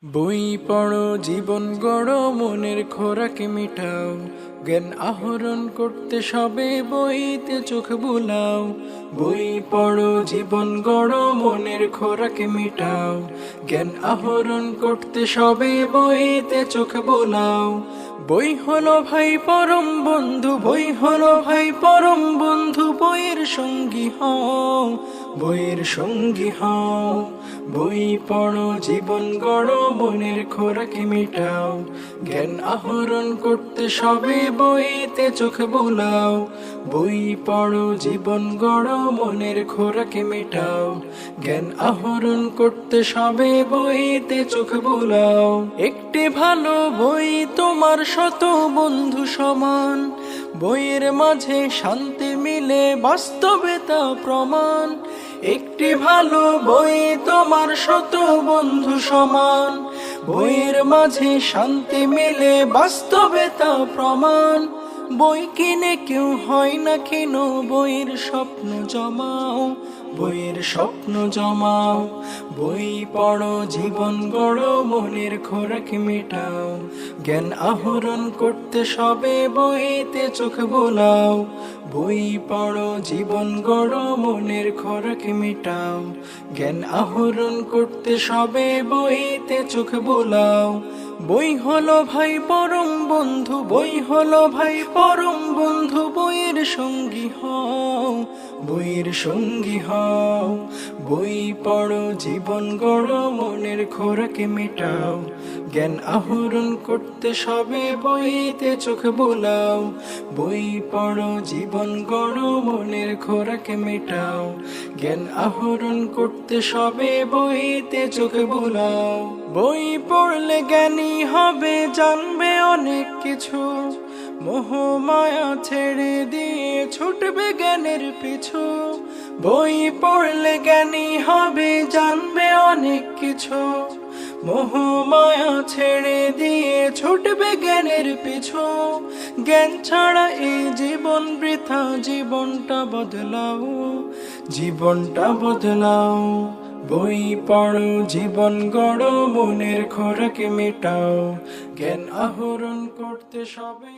বই পড়ো, জীবন গড়ো, মনের খোরাক মিটাও। জ্ঞান আহরণ করতে সবে বইতে চোখ বুলাও। বই পড়ো, জীবন গড়ো, মনের খোরাক মিটাও। জ্ঞান আহরণ করতে সবে বইতে চোখ বুলাও। বই হলো ভাই পরম বন্ধু, বই হলো ভাই পরম বন্ধু, বইয়ের সঙ্গী হও, বইয়ের সঙ্গী হও। বই পড়ো, জীবন গড়ো, মনের খোরাক মিটাও। জ্ঞান আহরণ করতে সবে বইতে চোখ বুলাও। বই পড়ো, জীবন গড়ো, মনের খোরাক মিটাও। জ্ঞান আহরণ করতে সবে বইতে চোখ বুলাও। একটি ভালো বই তোমার শত বন্ধু সমান, বইয়ের মাঝে শান্তি মিলে বাস্তবে তা প্রমাণ। একটি ভালো বই তোমার শত বন্ধু সমান, বইয়ের মাঝে শান্তি মিলে বাস্তবে তা প্রমাণ। বই কিনে কেউ হয় না কেন, বইয়ের স্বপ্ন জমাও, বইয়ের স্বপ্ন জমাও। বই পড়ো, জীবন গড়ো, মনের খোরাক মেটাও। জ্ঞান আহরণ করতে সবে বইতে চোখ বোলাও। বই পড়ো, জীবন গড়ো, মনের খোরাক মেটাও। জ্ঞান আহরণ করতে সবে বইতে চোখ বোলাও। বই হলো ভাই পরম বন্ধু, বই হলো ভাই পরম বন্ধু, বইয়ের সঙ্গী হও, বইয়ের সঙ্গী হও। বই পড়ো, জীবন গড়ো, মনের খোরাক মেটাও। জ্ঞান আহরণ করতে সবে বইতে চোখ বোলাও। বই পড়ো, জীবন গড়ো, মনের খোরাক মেটাও। জ্ঞান আহরণ করতে সবে বইতে চোখ বোলাও। বই পড়লে জ্ঞানী হবে, জানবে অনেক কিছু, মোহ মায়া ছেড়ে দিয়ে ছুটবে জ্ঞানের পিছু। বই পড়লে জ্ঞানী হবে, জানবে অনেক কিছু, মোহ মায়া ছেড়ে দিয়ে ছুটবে জ্ঞানের পিছু। জ্ঞান ছাড়া এই জীবন বৃথা, জীবনটা বদলাও, জীবনটা বদলাও। বই পড়ো, জীবন গড়ো, মনের খোরাক মেটাও। জ্ঞান আহরণ করতে সবে